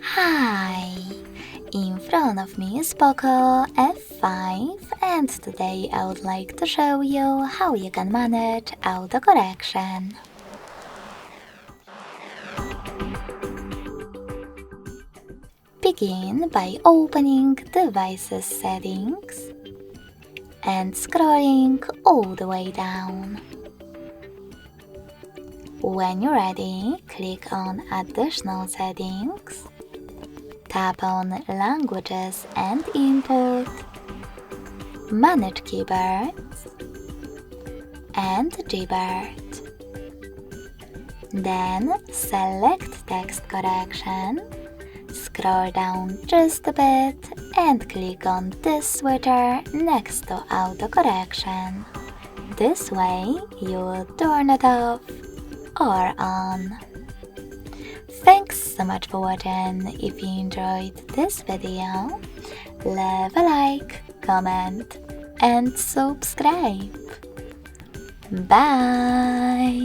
Hi! In front of me is Poco F5 and today I would like to show you how you can manage autocorrection. Begin by opening Devices Settings and scrolling all the way down. When you're ready, click on Additional Settings. Tap on Languages and Input, Manage Keyboards, and Gbird. Then select Text Correction, scroll down just a bit and click on this switcher next to Autocorrection. This way you will turn it off or on. Thanks so much for watching. If you enjoyed this video, leave a like, comment and subscribe. Bye!